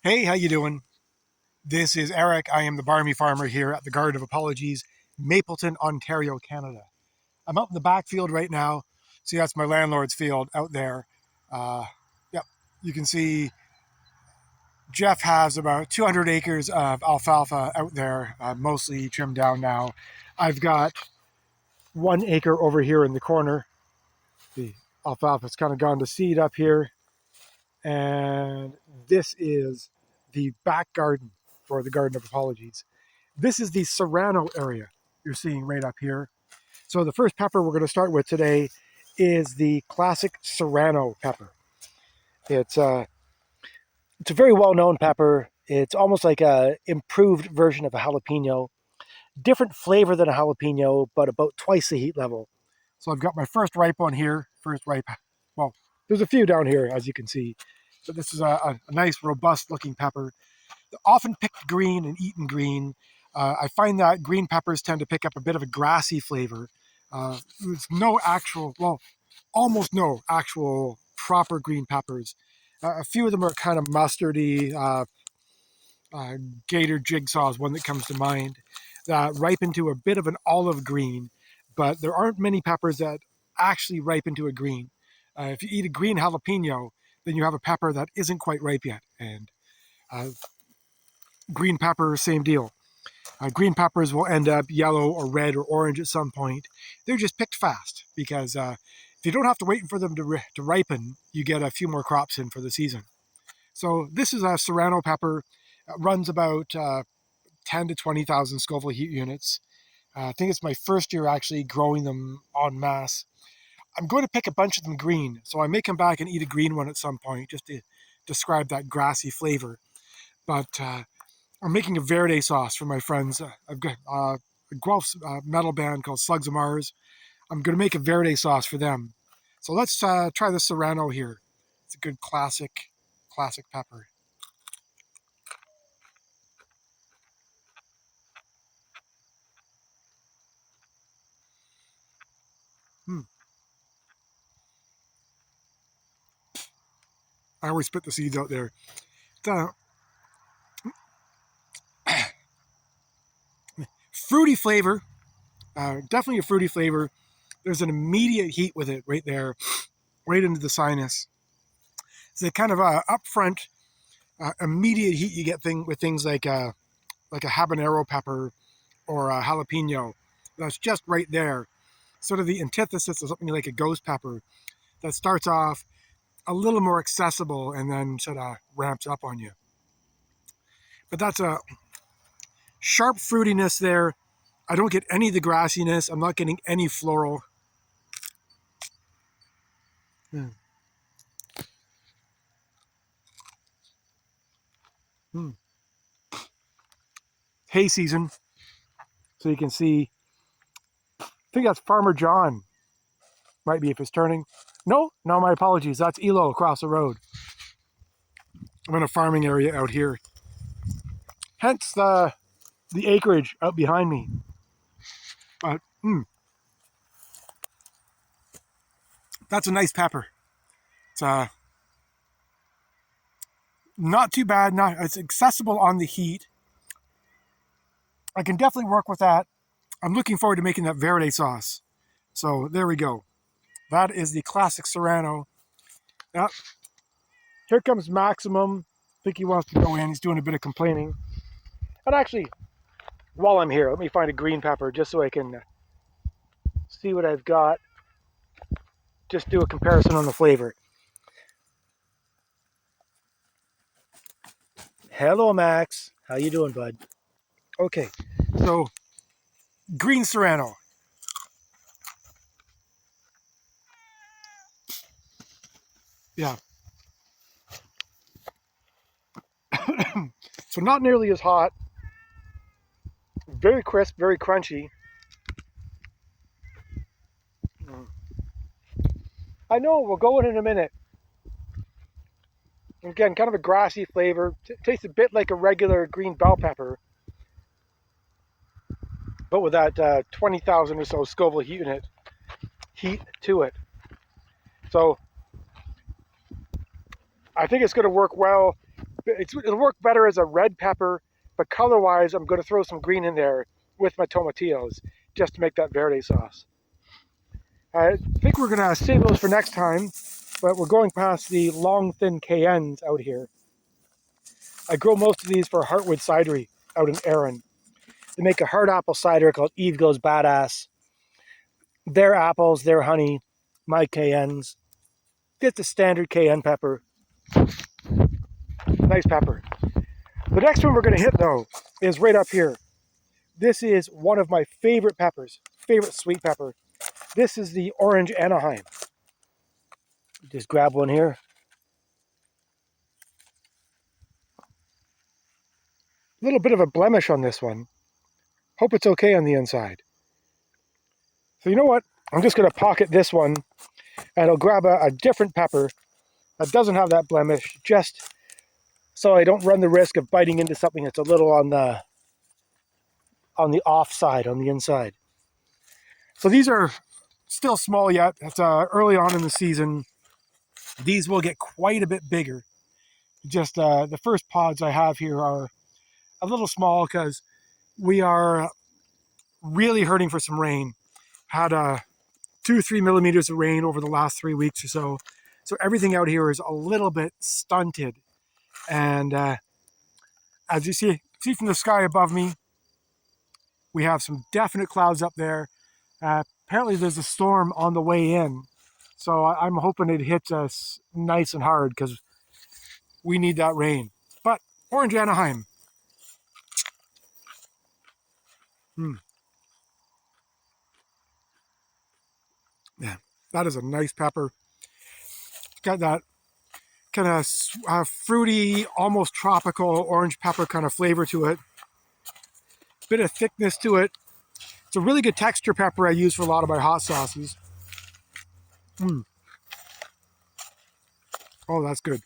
Hey, how you doing? This is Eric. I am the Barmy Farmer here at the Garden of Apologies, Mapleton, Ontario, Canada. I'm out in the backfield right now. See, that's my landlord's field out there. Uh, yep, you can see Jeff has about 200 acres of alfalfa out there, mostly trimmed down now. I've got 1 acre over here in the corner. The alfalfa's kind of gone to seed up here. And this is the back garden for the Garden of Apologies. This is the Serrano area you're seeing right up here. So the first pepper we're going to start with today is the classic Serrano pepper. It's a very well-known pepper. It's almost like a improved version of a jalapeno. Different flavor than a jalapeno, but about twice the heat level. So I've got my first ripe one here. First ripe, well, there's a few down here, as you can see. But this is a nice, robust-looking pepper. They're often picked green and eaten green. I find that green peppers tend to pick up a bit of a grassy flavor. There's no actual, well, almost no actual proper green peppers. A few of them are kind of mustardy. Gator jigsaw is one that comes to mind. That ripen to a bit of an olive green, but there aren't many peppers that actually ripen to a green. If you eat a green jalapeno, then you have a pepper that isn't quite ripe yet. And green pepper, same deal. Green peppers will end up yellow or red or orange at some point. They're just picked fast because if you don't have to wait for them to ripen, you get a few more crops in for the season. So this is a Serrano pepper. It runs about 10 to 20,000 Scoville heat units. I think it's my first year actually growing them en masse. I'm going to pick a bunch of them green, so I may come back and eat a green one at some point just to describe that grassy flavor. But I'm making a verde sauce for my friends. I've got a Guelph metal band called Slugs of Mars. I'm going to make a verde sauce for them. So let's try the Serrano here. It's a good classic pepper. Hmm. I always spit the seeds out there. Fruity flavor, definitely a fruity flavor. There's an immediate heat with it right there, right into the sinus. It's a kind of upfront, immediate heat you get with things like a habanero pepper or a jalapeno. That's just right there. Sort of the antithesis of something like a ghost pepper that starts off a little more accessible and then sort of ramps up on you. But that's a sharp fruitiness there. I don't get any of the grassiness. I'm not getting any floral. Mm. Mm. Hay season. So you can see, I think that's Farmer John. Might be if it's turning. No, my apologies. That's Elo across the road. I'm in a farming area out here. Hence the acreage out behind me. But that's a nice pepper. It's not too bad. It's accessible on the heat. I can definitely work with that. I'm looking forward to making that verde sauce. So there we go. That is the classic Serrano. Now, here comes Maximum. I think he wants to go in. He's doing a bit of complaining. And actually, while I'm here, let me find a green pepper just so I can see what I've got. Just do a comparison on the flavor. Hello, Max. How you doing, bud? Okay, so green Serrano. Yeah. So not nearly as hot. Very crisp, very crunchy. I know, we'll go in a minute. Again, kind of a grassy flavor. Tastes a bit like a regular green bell pepper, but with that 20,000 or so Scoville heat to it. So I think it's going to work well it'll work better as a red pepper, but color-wise, I'm going to throw some green in there with my tomatillos just to make that verde sauce. I think we're going to save those for next time, but we're going past the long, thin cayennes out here. I grow most of these for Heartwood Cidery out in Erin. They make a hard apple cider called Eve Goes Badass. Their apples, their honey, my cayennes. Get the standard cayenne pepper. Nice pepper. The next one we're going to hit, though, is right up here. This is one of my favorite peppers, favorite sweet pepper. This is the orange Anaheim. Just grab one here. A little bit of a blemish on this one. Hope it's okay on the inside. So you know what? I'm just going to pocket this one, and I'll grab a different pepper that doesn't have that blemish, just so I don't run the risk of biting into something that's a little on the off side, on the inside. So these are still small yet. It's early on in the season. These will get quite a bit bigger. Just the first pods I have here are a little small because we are really hurting for some rain. Had 2-3 millimeters of rain over the last 3 weeks or so. So everything out here is a little bit stunted. And as you see from the sky above me, we have some definite clouds up there. Apparently there's a storm on the way in. So I'm hoping it hits us nice and hard because we need that rain. But orange Anaheim. Yeah, that is a nice pepper. It's got that kind of fruity, almost tropical orange pepper kind of flavor to it. Bit of thickness to it. It's a really good texture pepper I use for a lot of my hot sauces. Oh, that's good.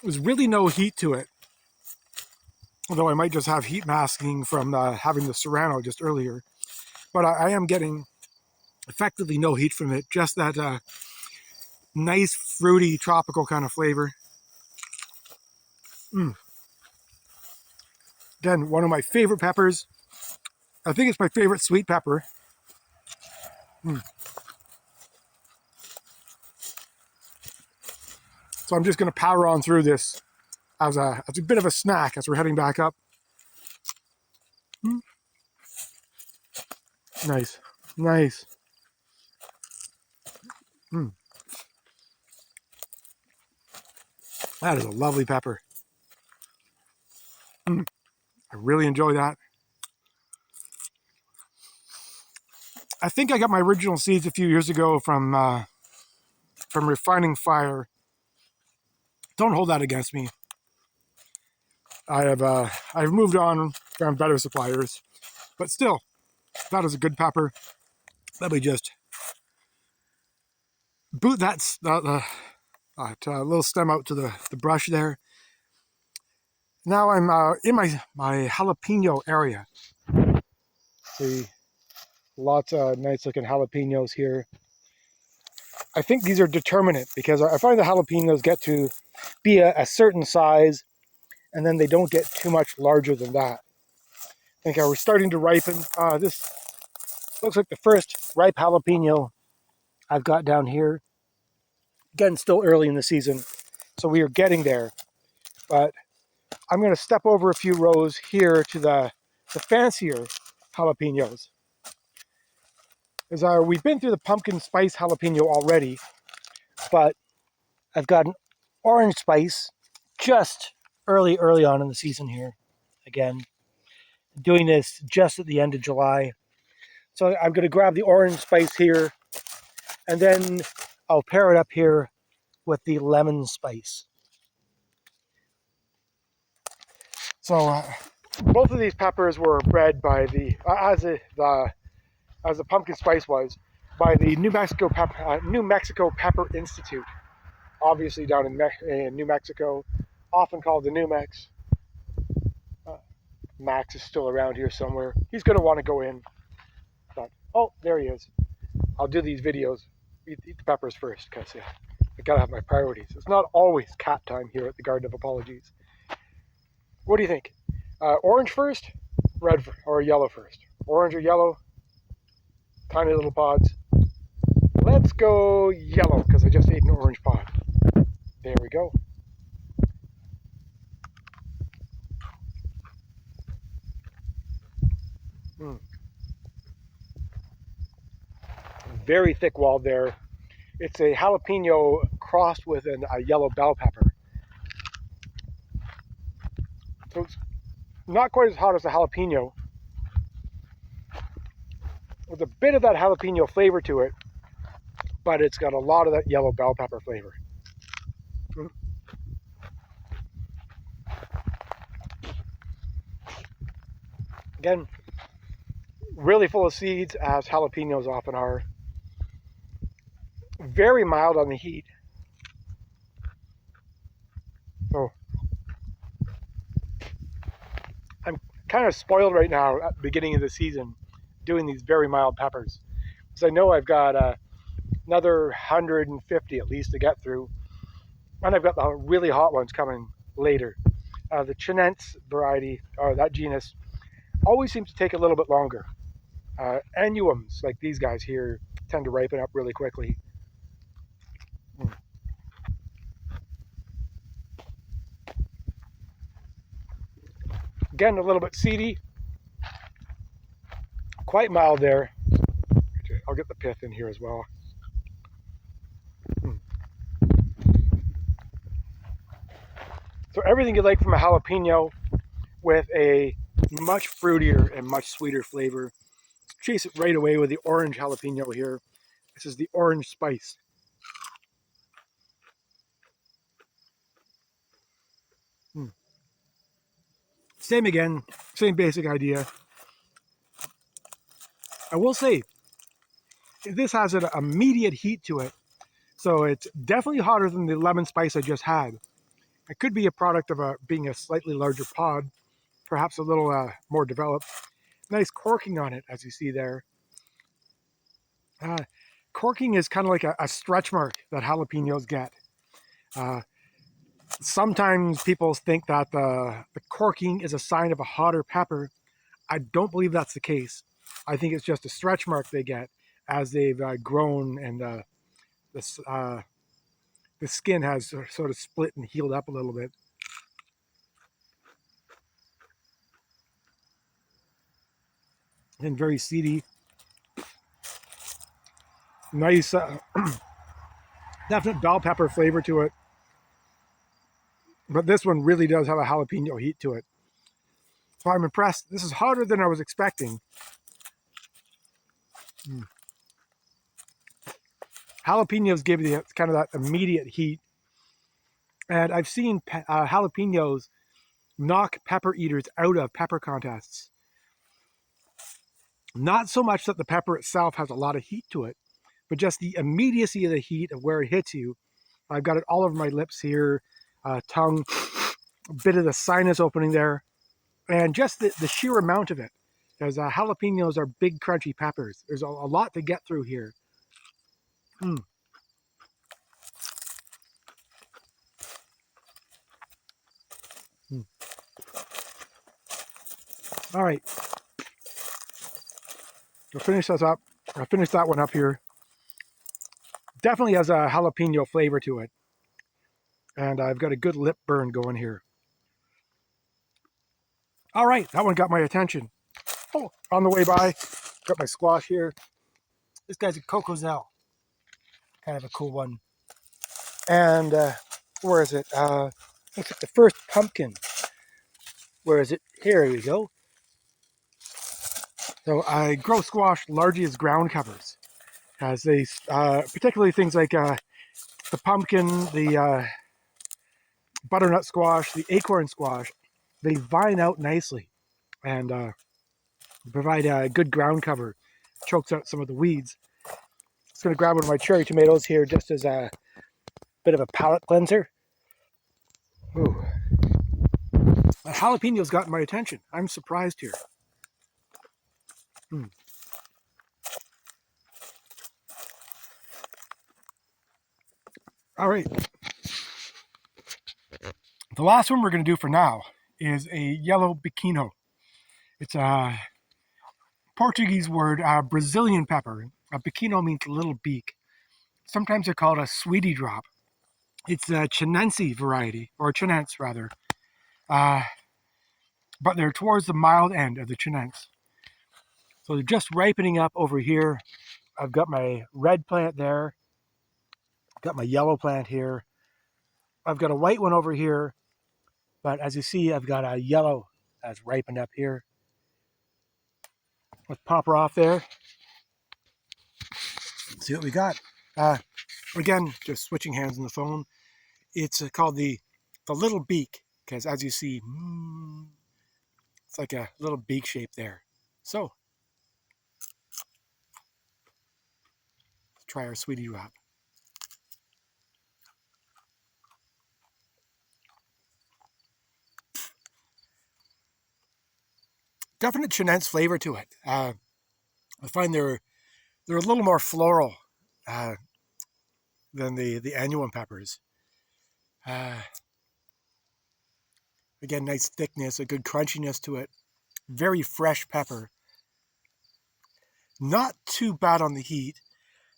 There's really no heat to it. Although I might just have heat masking from having the Serrano just earlier. But I am getting effectively no heat from it. Just that nice, fruity, tropical kind of flavor. Again, one of my favorite peppers. I think it's my favorite sweet pepper. So I'm just going to power on through this as a bit of a snack as we're heading back up. Nice, nice. That is a lovely pepper. I really enjoy that. I think I got my original seeds a few years ago from Refining Fire. Don't hold that against me. I've moved on, found better suppliers, but still, that is a good pepper. Let me just boot that little stem out to the brush there. Now I'm in my jalapeno area. See, lots of nice looking jalapenos here. I think these are determinate because I find the jalapenos get to be a certain size and then they don't get too much larger than that. I think we're starting to ripen. This looks like the first ripe jalapeno I've got down here. Again, still early in the season, so we are getting there. But I'm going to step over a few rows here to the fancier jalapenos. As we've been through the pumpkin spice jalapeno already, but I've got an orange spice just early on in the season here. Again, doing this just at the end of July. So I'm going to grab the orange spice here, and then I'll pair it up here with the lemon spice. So both of these peppers were bred by as the pumpkin spice was, by the New Mexico Pepper Institute, obviously down in New Mexico, often called the New Mex. Max is still around here somewhere. He's going to want to go in. But, oh, there he is. I'll do these videos. Eat the peppers first, because yeah, gotta have my priorities. It's not always cat time here at the Garden of Apologies. What do you think? Orange first, red or yellow first? Orange or yellow? Tiny little pods. Let's go yellow because I just ate an orange pod. There we go. Very thick walled there. It's a jalapeno crossed with a yellow bell pepper. So it's not quite as hot as a jalapeno. With a bit of that jalapeno flavor to it, but it's got a lot of that yellow bell pepper flavor. Again, really full of seeds, as jalapenos often are. Very mild on the heat. So I'm kind of spoiled right now at the beginning of the season doing these very mild peppers. Because I know I've got another 150 at least to get through. And I've got the really hot ones coming later. The Chinense variety, or that genus, always seems to take a little bit longer. Annuums, like these guys here, tend to ripen up really quickly. Again, a little bit seedy. Quite mild there. I'll get the pith in here as well. So everything you like from a jalapeno with a much fruitier and much sweeter flavor. Chase it right away with the orange jalapeno here. This is the orange spice. Same again, same basic idea. I will say, this has an immediate heat to it. So it's definitely hotter than the lemon spice I just had. It could be a product of being a slightly larger pod, perhaps a little more developed. Nice corking on it, as you see there. Corking is kind of like a stretch mark that jalapenos get. Sometimes people think that the corking is a sign of a hotter pepper. I don't believe that's the case. I think it's just a stretch mark they get as they've grown and the skin has sort of split and healed up a little bit. And very seedy. Nice, definite bell pepper flavor to it. But this one really does have a jalapeno heat to it. So I'm impressed. This is hotter than I was expecting. Jalapenos give you kind of that immediate heat. And I've seen jalapenos knock pepper eaters out of pepper contests. Not so much that the pepper itself has a lot of heat to it, but just the immediacy of the heat of where it hits you. I've got it all over my lips here, tongue, a bit of the sinus opening there, and just the sheer amount of it. Because jalapenos are big, crunchy peppers. There's a lot to get through here. All right. I'll finish this up. I'll finish that one up here. Definitely has a jalapeno flavor to it. And I've got a good lip burn going here. All right, that one got my attention. Oh, on the way by, got my squash here. This guy's a Cocozelle. Kind of a cool one. And where is it? Looks like the first pumpkin. Where is it? Here we go. So I grow squash largely as ground covers. As they, particularly things like the pumpkin, the butternut squash, the acorn squash, they vine out nicely and provide a good ground cover. Chokes out some of the weeds. Just going to grab one of my cherry tomatoes here just as a bit of a palate cleanser. Ooh. The jalapenos got my attention. I'm surprised here. All right. The last one we're going to do for now is a Yellow Biquinho. It's a Portuguese word, Brazilian pepper. A biquinho means little beak. Sometimes they're called a sweetie drop. It's a Chinense variety, or Chinense rather, uh, but they're towards the mild end of the Chinense. So they're just ripening up over here. I've got my red plant there, got my yellow plant here. I've got a white one over here, but as you see, I've got a yellow that's ripened up here. Let's pop her off there. See what we got. Again, just switching hands on the phone. It's called the little beak, because as you see, it's like a little beak shape there. So, let's try our sweetie wrap. Definite Chinense flavor to it. I find they're a little more floral than the Annuum peppers. Again, nice thickness, a good crunchiness to it. Very fresh pepper. Not too bad on the heat.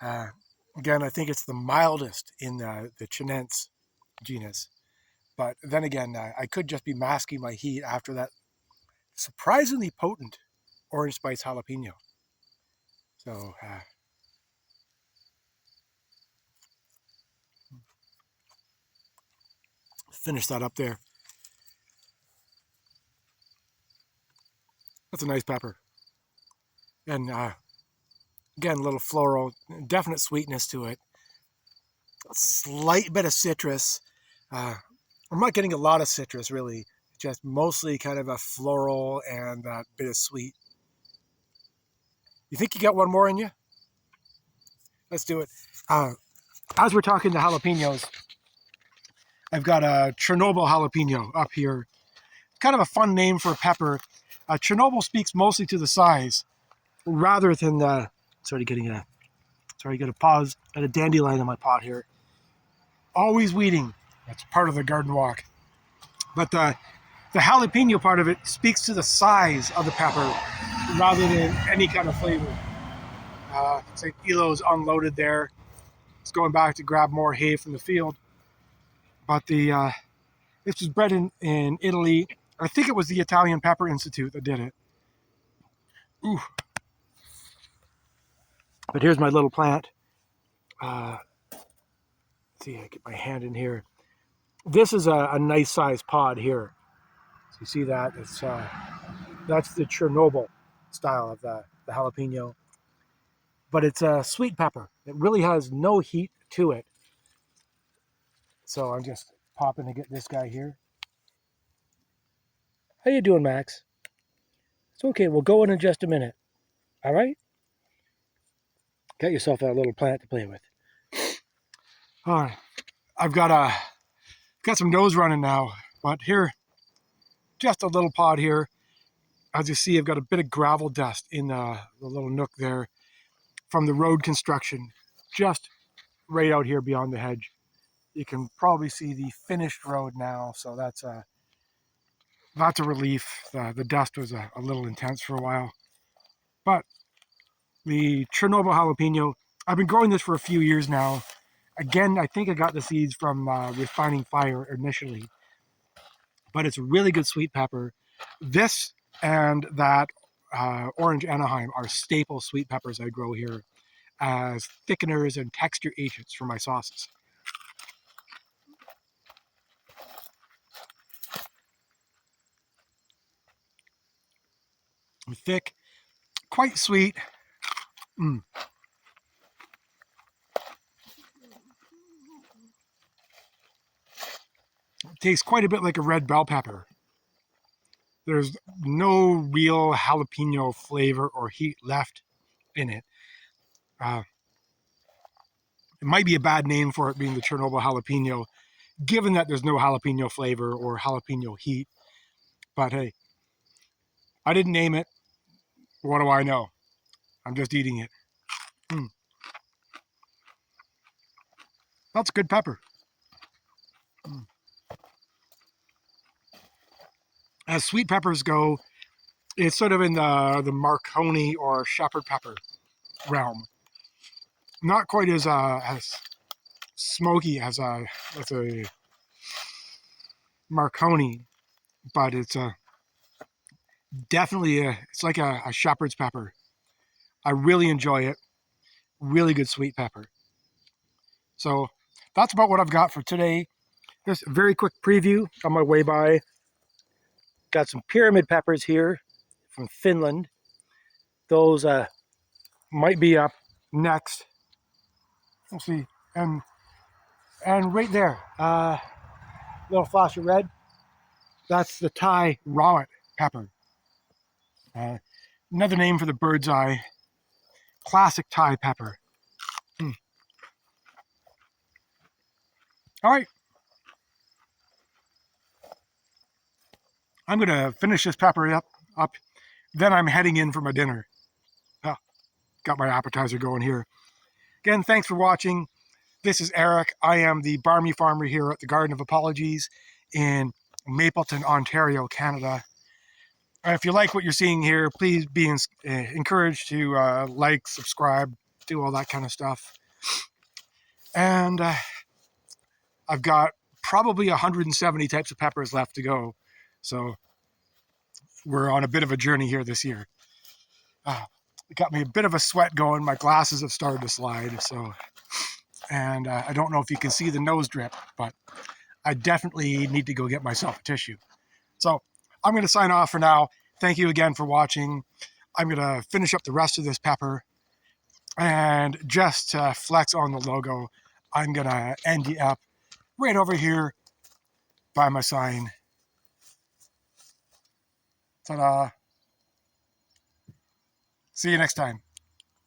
Again, I think it's the mildest in the Chinense genus. But then again, I could just be masking my heat after that surprisingly potent orange spice jalapeno. So, finish that up there. That's a nice pepper. And again, a little floral, definite sweetness to it. A slight bit of citrus. I'm not getting a lot of citrus really, just mostly kind of a floral and that bit of sweet. You think you got one more in you? Let's do it. As we're talking to jalapenos, I've got a Chernobyl jalapeno up here. Kind of a fun name for a pepper. Chernobyl speaks mostly to the size rather than the. Sorry, get a pause. Got a dandelion in my pot here. Always weeding. That's part of the garden walk. But the jalapeno part of it speaks to the size of the pepper rather than any kind of flavor. It's like Elo's unloaded there. It's going back to grab more hay from the field. But this was bred in Italy. I think it was the Italian Pepper Institute that did it. Ooh. But here's my little plant. Let's see, I get my hand in here. This is a nice sized pod here. So you see that? That's the Chernobyl style of the jalapeno. But it's a sweet pepper. It really has no heat to it. So I'm just popping to get this guy here. How you doing, Max? It's okay. We'll go in just a minute. All right? Got yourself a little plant to play with. All right. I've got some nose running now, but here, just a little pod here. As you see, I've got a bit of gravel dust in the little nook there from the road construction, just right out here beyond the hedge. You can probably see the finished road now, so that's a relief. The dust was a little intense for a while. But the Chernobyl jalapeno, I've been growing this for a few years now. Again, I think I got the seeds from Refining Fire initially, but it's a really good sweet pepper. This and that orange Anaheim are staple sweet peppers I grow here as thickeners and texture agents for my sauces. Thick, quite sweet. It tastes quite a bit like a red bell pepper. There's no real jalapeno flavor or heat left in it. It might be a bad name for it being the Chernobyl jalapeno, given that there's no jalapeno flavor or jalapeno heat. But hey, I didn't name it. What do I know? I'm just eating it. That's good pepper. As sweet peppers go, it's sort of in the Marconi or shepherd pepper realm. Not quite as smoky as a Marconi, but it's definitely it's like a shepherd's pepper. I really enjoy it. Really good sweet pepper. So that's about what I've got for today. Just a very quick preview on my way by. Got some pyramid peppers here from Finland. Those might be up next. Let's see. And right there, little flash of red. That's the Thai rawit pepper. Another name for the bird's eye. Classic Thai pepper. All right. I'm going to finish this pepper up. Then I'm heading in for my dinner. Oh, got my appetizer going here. Again, thanks for watching. This is Eric. I am the Barmy Farmer here at the Garden of Apologies in Mapleton, Ontario, Canada. If you like what you're seeing here, please be encouraged to like, subscribe, do all that kind of stuff. And I've got probably 170 types of peppers left to go. So we're on a bit of a journey here this year. It got me a bit of a sweat going. My glasses have started to slide. And I don't know if you can see the nose drip, but I definitely need to go get myself a tissue. So I'm going to sign off for now. Thank you again for watching. I'm going to finish up the rest of this pepper. And just to flex on the logo, I'm going to end you up right over here by my sign. Ta-da. See you next time.